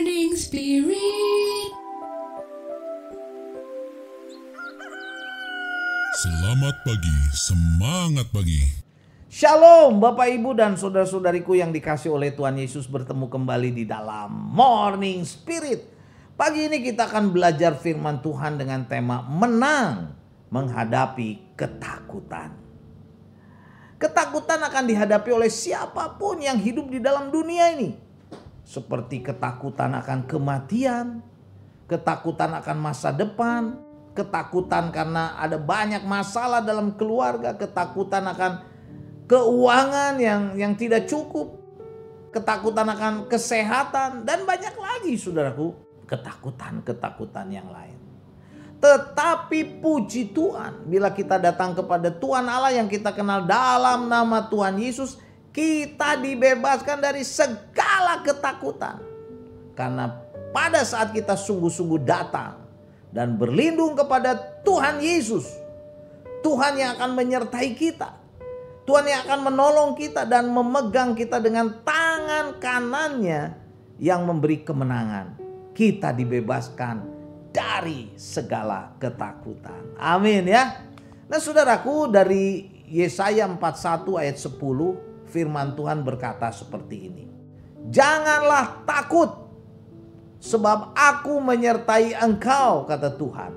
Morning Spirit. Selamat pagi, semangat pagi. Shalom Bapak Ibu dan saudara-saudariku yang dikasih oleh Tuhan Yesus, bertemu kembali di dalam Morning Spirit. Pagi ini kita akan belajar firman Tuhan dengan tema menang menghadapi ketakutan. Ketakutan akan dihadapi oleh siapapun yang hidup di dalam dunia ini. Seperti ketakutan akan kematian, ketakutan akan masa depan, ketakutan karena ada banyak masalah dalam keluarga, ketakutan akan keuangan yang tidak cukup, ketakutan akan kesehatan, dan banyak lagi saudaraku, ketakutan yang lain. Tetapi puji Tuhan, bila kita datang kepada Tuhan Allah yang kita kenal dalam nama Tuhan Yesus, kita dibebaskan dari segala ketakutan. Karena pada saat kita sungguh-sungguh datang dan berlindung kepada Tuhan Yesus, Tuhan yang akan menyertai kita, Tuhan yang akan menolong kita dan memegang kita dengan tangan kanannya yang memberi kemenangan. Kita dibebaskan dari segala ketakutan. Amin ya. Nah saudaraku, dari Yesaya 41 ayat 10 firman Tuhan berkata seperti ini. Janganlah takut, sebab aku menyertai engkau, kata Tuhan.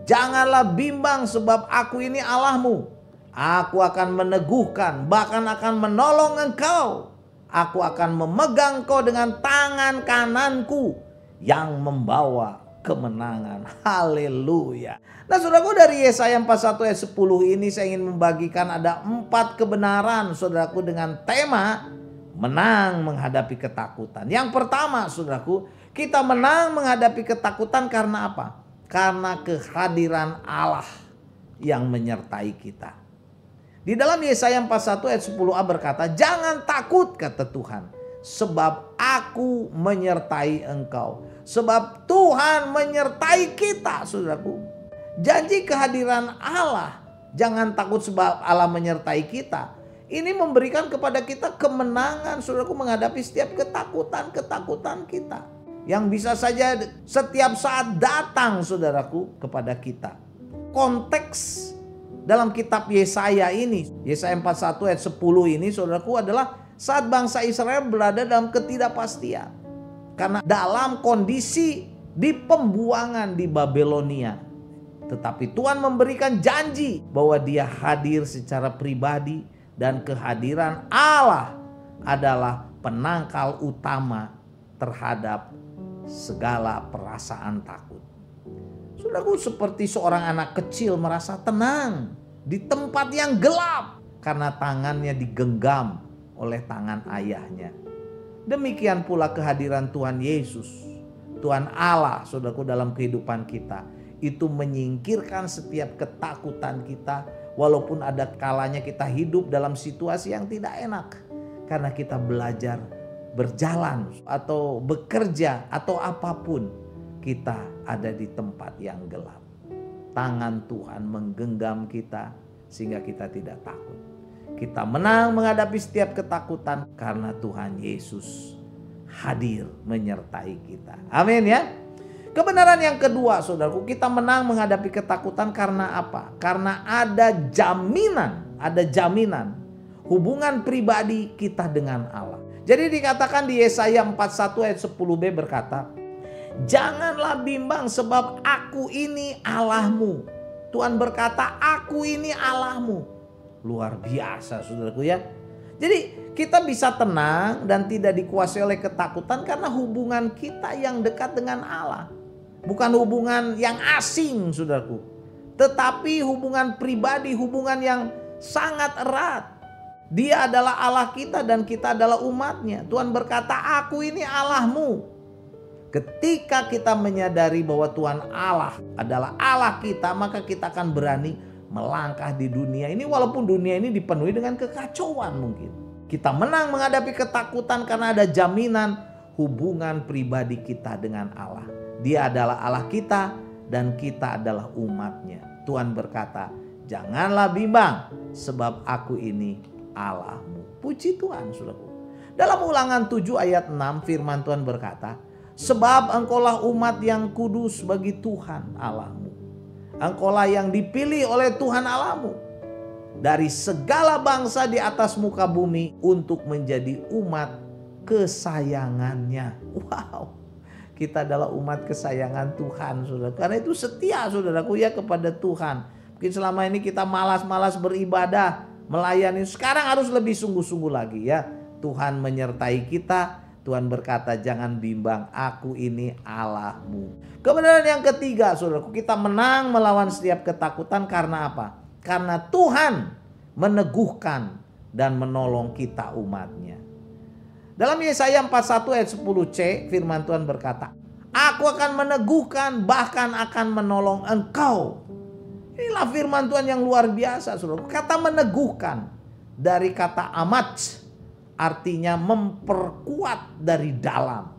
Janganlah bimbang, sebab aku ini Allahmu. Aku akan meneguhkan, bahkan akan menolong engkau. Aku akan memegang engkau dengan tangan kananku yang membawa kemenangan. Haleluya. Nah saudaraku, dari Yesaya 41 ayat 10 ini saya ingin membagikan ada 4 kebenaran saudaraku dengan tema menang menghadapi ketakutan. Yang pertama saudaraku, kita menang menghadapi ketakutan karena apa? Karena kehadiran Allah yang menyertai kita. Di dalam Yesaya 41 ayat 10a berkata, jangan takut kata Tuhan, sebab aku menyertai engkau. Sebab Tuhan menyertai kita saudaraku. Janji kehadiran Allah, jangan takut sebab Allah menyertai kita, ini memberikan kepada kita kemenangan saudaraku menghadapi setiap ketakutan kita. Yang bisa saja setiap saat datang saudaraku kepada kita. Konteks dalam kitab Yesaya ini, Yesaya 41 ayat 10 ini saudaraku adalah saat bangsa Israel berada dalam ketidakpastian. Karena dalam kondisi di pembuangan di Babelonia. Tetapi Tuhan memberikan janji bahwa Dia hadir secara pribadi dan kehadiran Allah adalah penangkal utama terhadap segala perasaan takut. Saudaraku, seperti seorang anak kecil merasa tenang di tempat yang gelap karena tangannya digenggam oleh tangan ayahnya. Demikian pula kehadiran Tuhan Yesus, Tuhan Allah, saudaraku, dalam kehidupan kita. Itu menyingkirkan setiap ketakutan kita. Walaupun ada kalanya kita hidup dalam situasi yang tidak enak. Karena kita belajar berjalan atau bekerja atau apapun. Kita ada di tempat yang gelap. Tangan Tuhan menggenggam kita sehingga kita tidak takut. Kita menang menghadapi setiap ketakutan karena Tuhan Yesus hadir menyertai kita. Amin ya. Kebenaran yang kedua saudaraku, kita menang menghadapi ketakutan karena apa? Karena ada jaminan hubungan pribadi kita dengan Allah. Jadi dikatakan di Yesaya 41 ayat 10b berkata, janganlah bimbang sebab aku ini Allahmu. Tuhan berkata, aku ini Allahmu. Luar biasa saudaraku ya. Jadi kita bisa tenang dan tidak dikuasai oleh ketakutan karena hubungan kita yang dekat dengan Allah. Bukan hubungan yang asing saudaraku. Tetapi hubungan pribadi, hubungan yang sangat erat. Dia adalah Allah kita dan kita adalah umatnya. Tuhan berkata, aku ini Allahmu. Ketika kita menyadari bahwa Tuhan Allah adalah Allah kita, maka kita akan berani melangkah di dunia ini. Walaupun dunia ini dipenuhi dengan kekacauan mungkin. Kita menang menghadapi ketakutan karena ada jaminan hubungan pribadi kita dengan Allah. Dia adalah Allah kita dan kita adalah umatnya. Tuhan berkata, janganlah bimbang sebab aku ini Allahmu. Puji Tuhan saudaraku. Dalam Ulangan 7 ayat 6 firman Tuhan berkata, Sebab engkaulah umat yang kudus bagi Tuhan Allahmu. Engkaulah yang dipilih oleh Tuhan Allahmu dari segala bangsa di atas muka bumi untuk menjadi umat kesayangannya. Wow, kita adalah umat kesayangan Tuhan, saudara. Karena itu setia, saudaraku, ya, kepada Tuhan. Mungkin selama ini kita malas-malas beribadah, melayani. Sekarang harus lebih sungguh-sungguh lagi, ya. Tuhan menyertai kita. Tuhan berkata, jangan bimbang, aku ini Allahmu. Kebenaran yang ketiga, saudaraku, kita menang melawan setiap ketakutan karena apa? Karena Tuhan meneguhkan dan menolong kita umatnya. Dalam Yesaya 41 ayat 10c, firman Tuhan berkata, aku akan meneguhkan, bahkan akan menolong engkau. Inilah firman Tuhan yang luar biasa, saudaraku. Kata meneguhkan dari kata amats, artinya memperkuat dari dalam.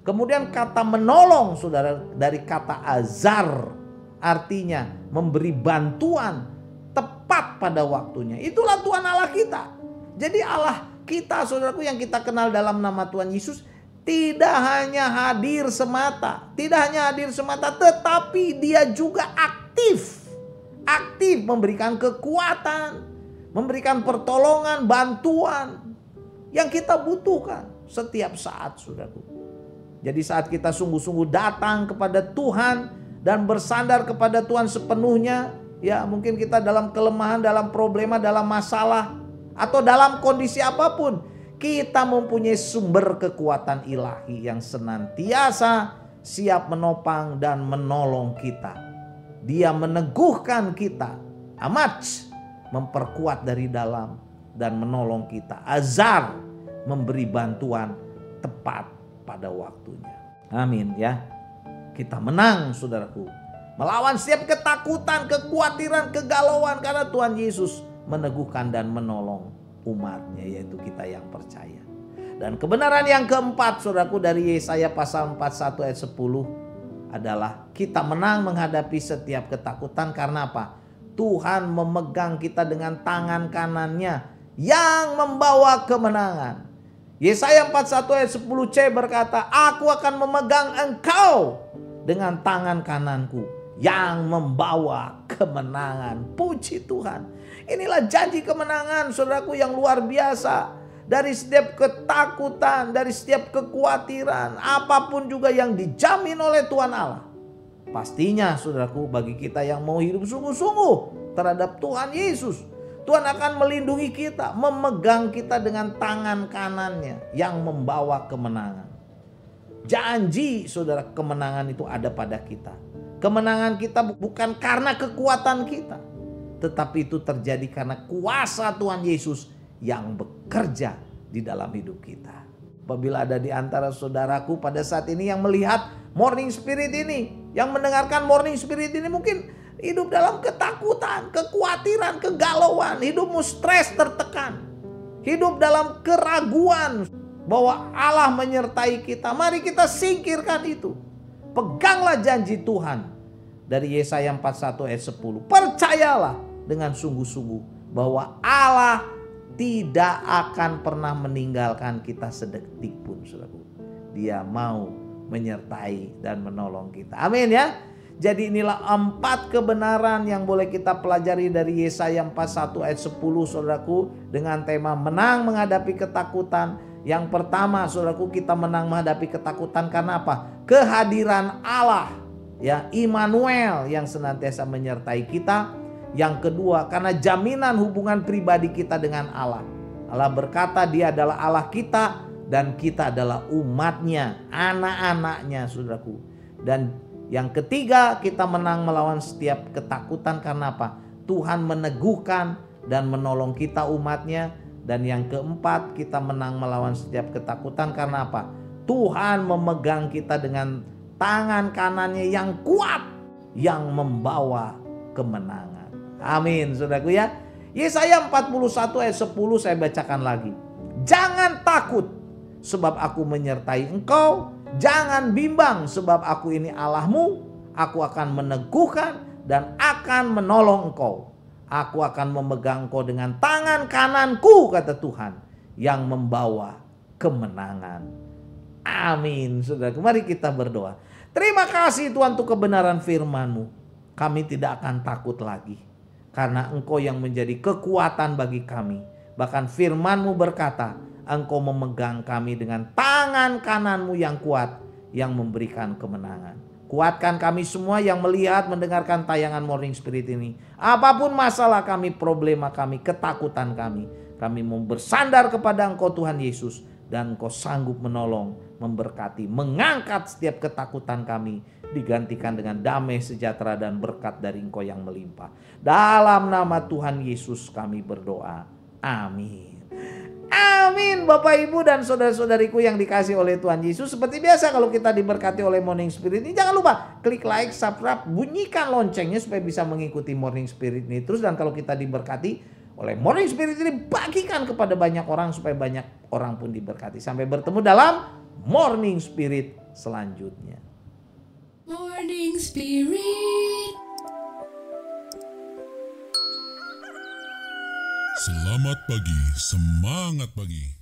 Kemudian kata menolong, saudara, dari kata azar, artinya memberi bantuan tepat pada waktunya. Itulah Tuhan Allah kita. Jadi Allah kita, saudaraku, yang kita kenal dalam nama Tuhan Yesus, tidak hanya hadir semata, tetapi Dia juga aktif memberikan kekuatan, memberikan pertolongan, bantuan yang kita butuhkan setiap saat, saudaraku. Jadi saat kita sungguh-sungguh datang kepada Tuhan dan bersandar kepada Tuhan sepenuhnya, ya, mungkin kita dalam kelemahan, dalam problema, dalam masalah, atau dalam kondisi apapun, kita mempunyai sumber kekuatan ilahi yang senantiasa siap menopang dan menolong kita. Dia meneguhkan kita, amat memperkuat dari dalam dan menolong kita. Azar, memberi bantuan tepat pada waktunya. Amin, ya. Kita menang, saudaraku, melawan setiap ketakutan, kekhawatiran, kegalauan, karena Tuhan Yesus meneguhkan dan menolong umatnya, yaitu kita yang percaya. Dan kebenaran yang keempat, saudaraku, dari Yesaya pasal 41 ayat 10 adalah kita menang menghadapi setiap ketakutan karena apa? Tuhan memegang kita dengan tangan kanannya yang membawa kemenangan. Yesaya 41 ayat 10c berkata, aku akan memegang engkau dengan tangan kananku yang membawa kemenangan. Puji Tuhan. Inilah janji kemenangan, saudaraku, yang luar biasa. Dari setiap ketakutan, dari setiap kekhawatiran, apapun juga yang dijamin oleh Tuhan Allah. Pastinya, saudaraku, bagi kita yang mau hidup sungguh-sungguh terhadap Tuhan Yesus, Tuhan akan melindungi kita, memegang kita dengan tangan kanannya yang membawa kemenangan. Janji, saudara, kemenangan itu ada pada kita. Kemenangan kita bukan karena kekuatan kita, tetapi itu terjadi karena kuasa Tuhan Yesus yang bekerja di dalam hidup kita. Apabila ada di antara saudaraku pada saat ini yang melihat Morning Spirit ini, yang mendengarkan Morning Spirit ini, mungkin hidup dalam ketakutan, kekhawatiran, kegalauan, hidupmu stres, tertekan, hidup dalam keraguan bahwa Allah menyertai kita. Mari kita singkirkan itu. Peganglah janji Tuhan dari Yesaya 41 ayat 10. Percayalah dengan sungguh-sungguh bahwa Allah tidak akan pernah meninggalkan kita sedetik pun, saudaraku. Dia mau menyertai dan menolong kita. Amin, ya. Jadi inilah 4 kebenaran yang boleh kita pelajari dari Yesaya 41 ayat 10, saudaraku, dengan tema menang menghadapi ketakutan. Yang pertama, saudaraku, kita menang menghadapi ketakutan karena apa? Kehadiran Allah, ya, Immanuel, yang senantiasa menyertai kita. Yang kedua, karena jaminan hubungan pribadi kita dengan Allah. Allah berkata Dia adalah Allah kita dan kita adalah umatnya, anak-anaknya, saudaraku. Dan yang ketiga, kita menang melawan setiap ketakutan karena apa? Tuhan meneguhkan dan menolong kita umatnya. Dan yang keempat, kita menang melawan setiap ketakutan karena apa? Tuhan memegang kita dengan tangan kanannya yang kuat, yang membawa kemenangan. Amin, saudaraku, ya. Yesaya 41 ayat 10 saya bacakan lagi. Jangan takut sebab aku menyertai engkau. Jangan bimbang sebab aku ini Allahmu. Aku akan meneguhkan dan akan menolong engkau. Aku akan memegang engkau dengan tangan kananku, kata Tuhan, yang membawa kemenangan. Amin. Saudara, mari kita berdoa. Terima kasih Tuhan untuk kebenaran firman-Mu. Kami tidak akan takut lagi. Karena Engkau yang menjadi kekuatan bagi kami. Bahkan firman-Mu berkata, Engkau memegang kami dengan tangan kanan-Mu yang kuat, yang memberikan kemenangan. Kuatkan kami semua yang melihat, mendengarkan tayangan Morning Spirit ini. Apapun masalah kami, problema kami, ketakutan kami mau bersandar kepada Engkau Tuhan Yesus. Dan Engkau sanggup menolong, memberkati, mengangkat setiap ketakutan kami. Digantikan dengan damai, sejahtera, dan berkat dari Engkau yang melimpah. Dalam nama Tuhan Yesus kami berdoa. Amin. Amin. Bapak, Ibu, dan saudara-saudariku yang dikasih oleh Tuhan Yesus. Seperti biasa kalau kita diberkati oleh Morning Spirit ini, jangan lupa klik like, subscribe, bunyikan loncengnya supaya bisa mengikuti Morning Spirit ini terus. Dan kalau kita diberkati oleh Morning Spirit ini, bagikan kepada banyak orang supaya banyak orang pun diberkati. Sampai bertemu dalam Morning Spirit selanjutnya. Morning Spirit. Selamat pagi, semangat pagi.